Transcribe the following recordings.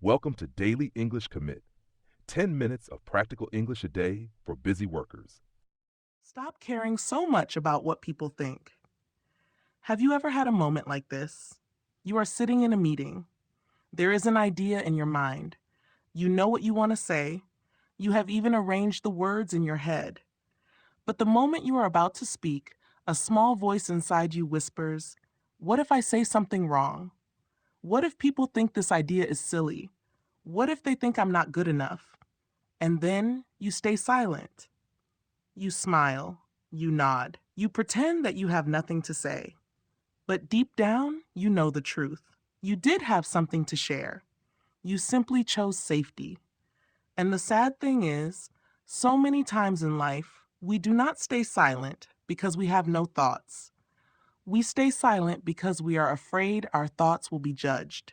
Welcome to Daily English Commit, 10 minutes of practical English a day for busy workers. Stop caring so much about what people think. Have you ever had a moment like this? You are sitting in a meeting. There is an idea in your mind. You know what you want to say. You have even arranged the words in your head. But the moment you are about to speak, a small voice inside you whispers, "What if I say something wrong? What if people think this idea is silly? What if they think I'm not good enough?" And then you stay silent. You smile. You nod. You pretend that you have nothing to say. But deep down, you know the truth. You did have something to share. You simply chose safety. And the sad thing is, so many times in life, we do not stay silent because we have no thoughts. We stay silent because we are afraid our thoughts will be judged.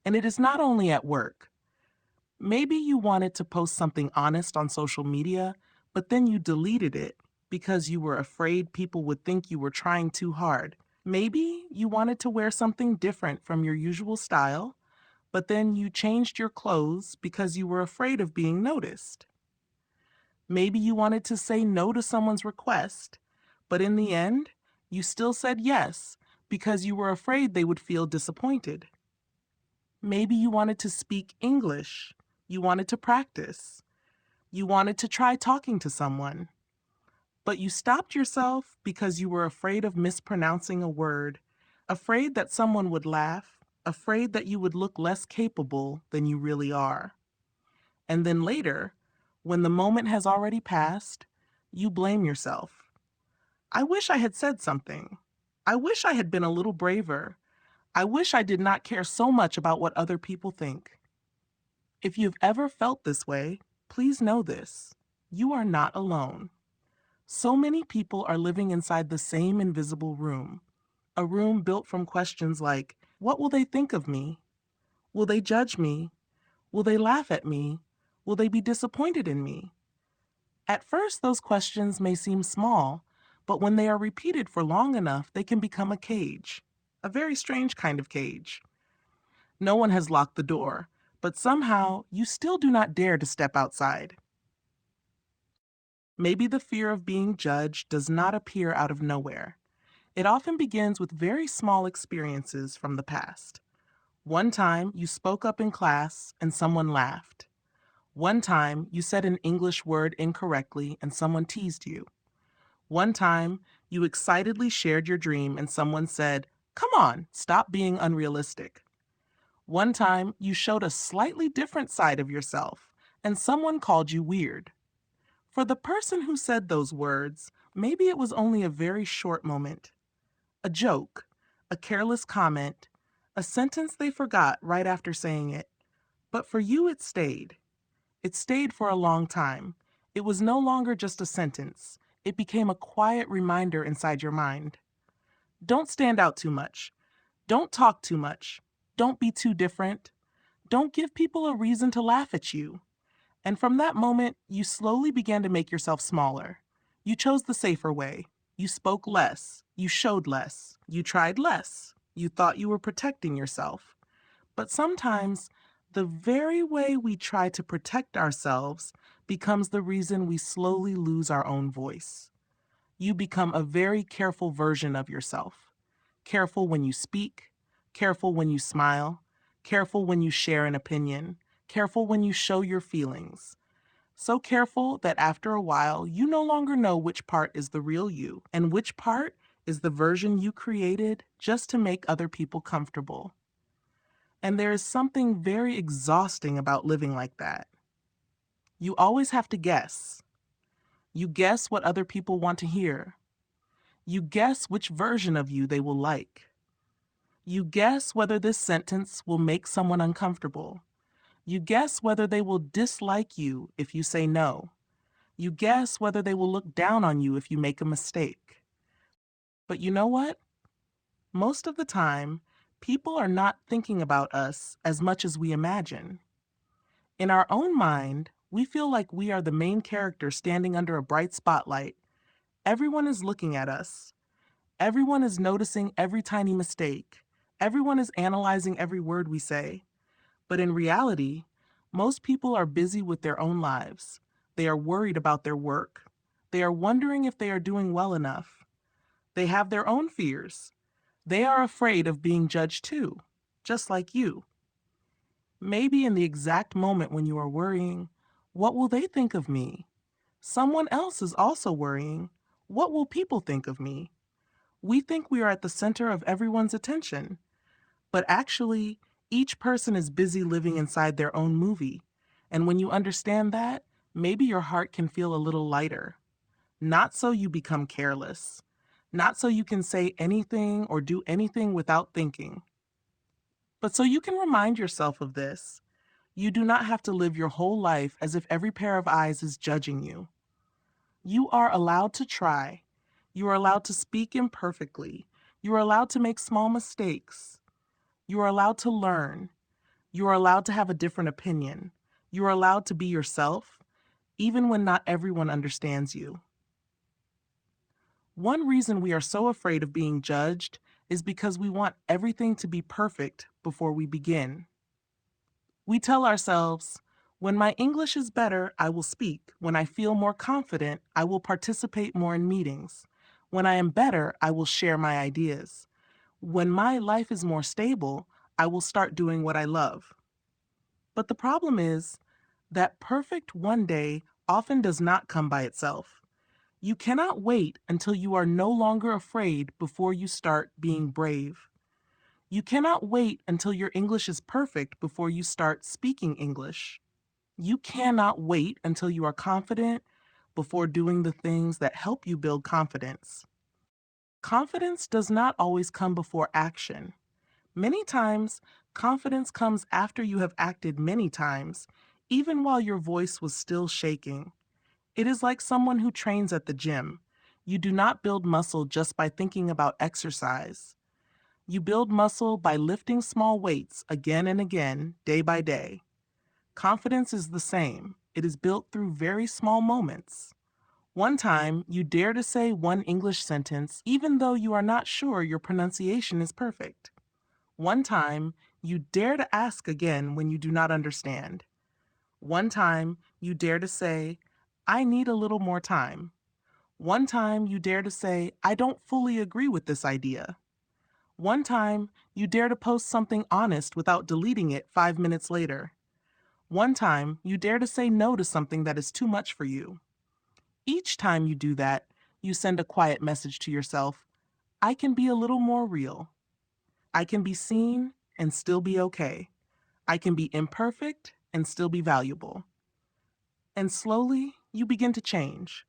And it is not only at work. Maybe you wanted to post something honest on social media, but then you deleted it because you were afraid people would think you were trying too hard. Maybe you wanted to wear something different from your usual style, but then you changed your clothes because you were afraid of being noticed. Maybe you wanted to say no to someone's request, but in the end, you still said yes because you were afraid they would feel disappointed. Maybe you wanted to speak English. You wanted to practice. You wanted to try talking to someone. But you stopped yourself because you were afraid of mispronouncing a word, afraid that someone would laugh, afraid that you would look less capable than you really are. And then later, when the moment has already passed, you blame yourself. I wish I had said something. I wish I had been a little braver. I wish I did not care so much about what other people think. If you've ever felt this way, please know this. You are not alone. So many people are living inside the same invisible room, a room built from questions like, what will they think of me? Will they judge me? Will they laugh at me? Will they be disappointed in me? At first, those questions may seem small, but when they are repeated for long enough, they can become a cage, a very strange kind of cage. No one has locked the door, but somehow you still do not dare to step outside. Maybe the fear of being judged does not appear out of nowhere. It often begins with very small experiences from the past. One time you spoke up in class and someone laughed. One time you said an English word incorrectly and someone teased you. One time you excitedly shared your dream and someone said, "Come on, stop being unrealistic." One time you showed a slightly different side of yourself and someone called you weird. For the person who said those words, maybe it was only a very short moment. A joke, a careless comment, a sentence they forgot right after saying it. But for you, it stayed. It stayed for a long time. It was no longer just a sentence. It became a quiet reminder inside your mind. Don't stand out too much. Don't talk too much. Don't be too different. Don't give people a reason to laugh at you. And from that moment, you slowly began to make yourself smaller. You chose the safer way. You spoke less. You showed less. You tried less. You thought you were protecting yourself. But sometimes, the very way we try to protect ourselves becomes the reason we slowly lose our own voice. You become a very careful version of yourself. Careful when you speak, careful when you smile, careful when you share an opinion, careful when you show your feelings. So careful that after a while, you no longer know which part is the real you and which part is the version you created just to make other people comfortable. And there is something very exhausting about living like that. You always have to guess. You guess what other people want to hear. You guess which version of you they will like. You guess whether this sentence will make someone uncomfortable. You guess whether they will dislike you if you say no. You guess whether they will look down on you if you make a mistake. But you know what? Most of the time, people are not thinking about us as much as we imagine. In our own mind, we feel like we are the main character standing under a bright spotlight. Everyone is looking at us. Everyone is noticing every tiny mistake. Everyone is analyzing every word we say. But in reality, most people are busy with their own lives. They are worried about their work. They are wondering if they are doing well enough. They have their own fears. They are afraid of being judged too, just like you. Maybe in the exact moment when you are worrying, what will they think of me? Someone else is also worrying, what will people think of me? We think we are at the center of everyone's attention, but actually, each person is busy living inside their own movie. And when you understand that, maybe your heart can feel a little lighter. Not so you become careless, not so you can say anything or do anything without thinking, but so you can remind yourself of this. You do not have to live your whole life as if every pair of eyes is judging you. You are allowed to try. You are allowed to speak imperfectly. You are allowed to make small mistakes. You are allowed to learn. You are allowed to have a different opinion. You are allowed to be yourself, even when not everyone understands you. One reason we are so afraid of being judged is because we want everything to be perfect before we begin. We tell ourselves, when my English is better, I will speak. When I feel more confident, I will participate more in meetings. When I am better, I will share my ideas. When my life is more stable, I will start doing what I love. But the problem is that perfect one day often does not come by itself. You cannot wait until you are no longer afraid before you start being brave. You cannot wait until your English is perfect before you start speaking English. You cannot wait until you are confident before doing the things that help you build confidence. Confidence does not always come before action. Many times, confidence comes after you have acted many times, even while your voice was still shaking. It is like someone who trains at the gym. You do not build muscle just by thinking about exercise. You build muscle by lifting small weights again and again, day by day. Confidence is the same. It is built through very small moments. One time, you dare to say one English sentence even though you are not sure your pronunciation is perfect. One time, you dare to ask again when you do not understand. One time, you dare to say, I need a little more time. One time, you dare to say, I don't fully agree with this idea. One time, you dare to post something honest without deleting it 5 minutes later. One time, you dare to say no to something that is too much for you. Each time you do that, you send a quiet message to yourself, I can be a little more real. I can be seen and still be okay. I can be imperfect and still be valuable. And slowly, you begin to change.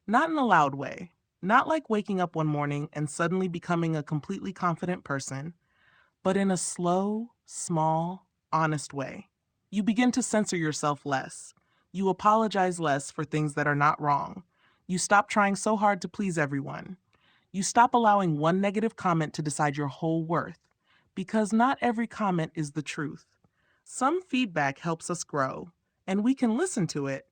Not in a loud way, not like waking up one morning and suddenly becoming a completely confident person, but in a slow, small, honest way. You begin to censor yourself less. You apologize less for things that are not wrong. You stop trying so hard to please everyone. You stop allowing one negative comment to decide your whole worth. Because not every comment is the truth. Some feedback helps us grow, and we can listen to it,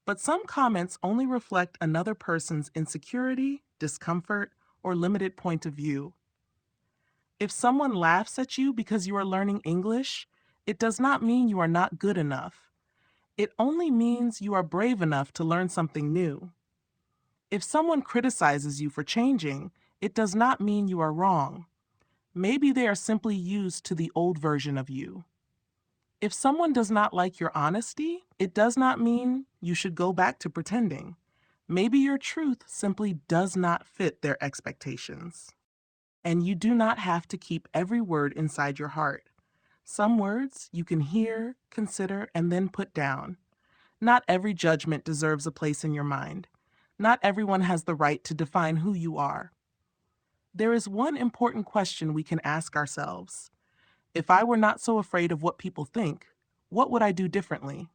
but some comments only reflect another person's insecurity, discomfort, or limited point of view. If someone laughs at you because you are learning English, it does not mean you are not good enough. It only means you are brave enough to learn something new. If someone criticizes you for changing, it does not mean you are wrong. Maybe they are simply used to the old version of you. If someone does not like your honesty, it does not mean you should go back to pretending. Maybe your truth simply does not fit their expectations. And you do not have to keep every word inside your heart. Some words you can hear, consider, and then put down. Not every judgment deserves a place in your mind. Not everyone has the right to define who you are. There is one important question we can ask ourselves. If I were not so afraid of what people think, what would I do differently?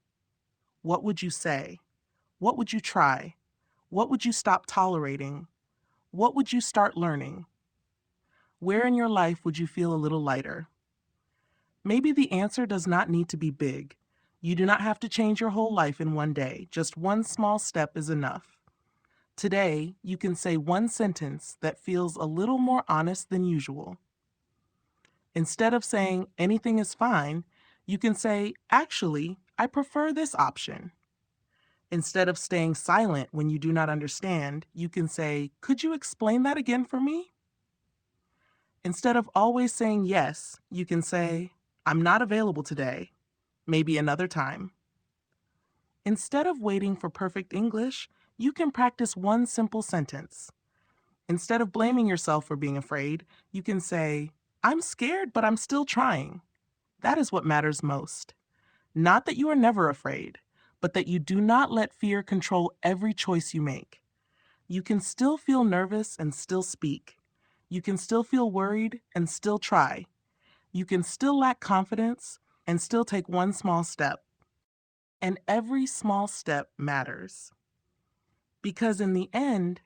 What would you say? What would you try? What would you stop tolerating? What would you start learning? Where in your life would you feel a little lighter? Maybe the answer does not need to be big. You do not have to change your whole life in one day. Just one small step is enough. Today, you can say one sentence that feels a little more honest than usual. Instead of saying anything is fine, You can say, actually, I prefer this option. Instead of staying silent when you do not understand, you can say, could you explain that again for me? Instead of always saying yes, you can say, I'm not available today, maybe another time. Instead of waiting for perfect English, you can practice one simple sentence. Instead of blaming yourself for being afraid, you can say, I'm scared, but I'm still trying. That is what matters most. Not that you are never afraid, but that you do not let fear control every choice you make. You can still feel nervous and still speak. You can still feel worried and still try. You can still lack confidence and still take one small step. And every small step matters. Because in the end,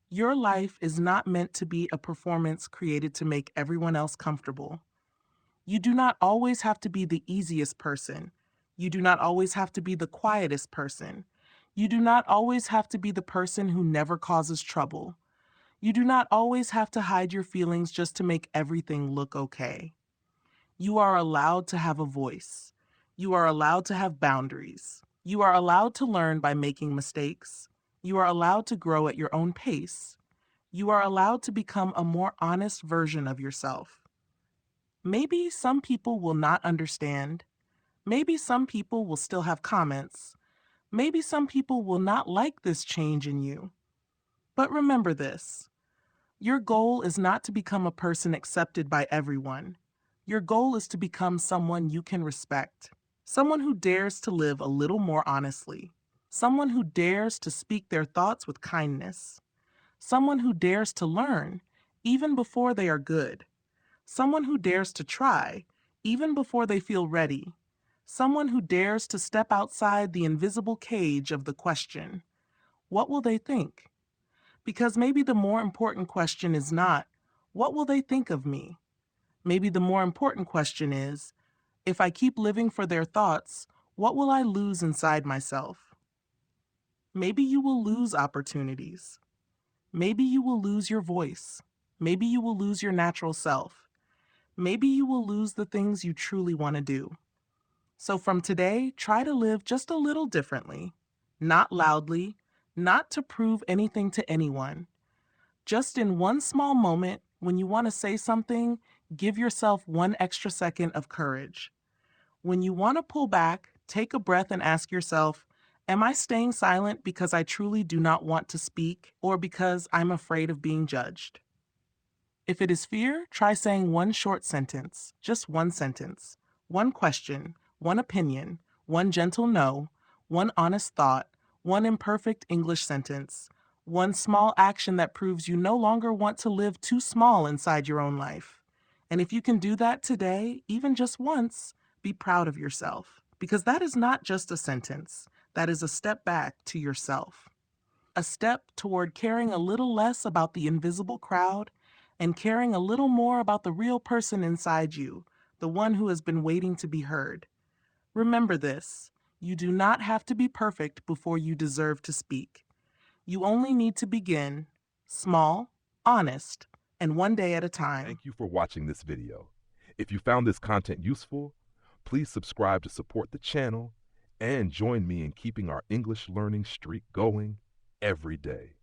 your life is not meant to be a performance created to make everyone else comfortable. You do not always have to be the easiest person. You do not always have to be the quietest person. You do not always have to be the person who never causes trouble. You do not always have to hide your feelings just to make everything look okay. You are allowed to have a voice. You are allowed to have boundaries. You are allowed to learn by making mistakes. You are allowed to grow at your own pace. You are allowed to become a more honest version of yourself. Maybe some people will not understand. Maybe some people will still have comments. Maybe some people will not like this change in you. But remember this. Your goal is not to become a person accepted by everyone. Your goal is to become someone you can respect, someone who dares to live a little more honestly, someone who dares to speak their thoughts with kindness, someone who dares to learn even before they are good, someone who dares to try even before they feel ready, someone who dares to step outside the invisible cage of the question, what will they think? Because maybe the more important question is not, what will they think of me? Maybe the more important question is, if I keep living for their thoughts, what will I lose inside myself? Maybe you will lose opportunities. Maybe you will lose your voice. Maybe you will lose your natural self. Maybe you will lose the things you truly want to do. So from today, try to live just a little differently. Not loudly, not to prove anything to anyone. Just in one small moment, when you want to say something, give yourself one extra second of courage. When you want to pull back, take a breath and ask yourself, am I staying silent because I truly do not want to speak or because I'm afraid of being judged? If it is fear, try saying one short sentence, just one sentence, one question, one opinion, one gentle no, one honest thought, one imperfect English sentence, one small action that proves you no longer want to live too small inside your own life. And if you can do that today, even just once, be proud of yourself. Because that is not just a sentence, that is a step back to yourself. A step toward caring a little less about the invisible crowd and caring a little more about the real person inside you, the one who has been waiting to be heard. Remember this, you do not have to be perfect before you deserve to speak. You only need to begin, small, honest, and one day at a time. Thank you for watching this video. If you found this content useful, please subscribe to support the channel and join me in keeping our English learning streak going every day.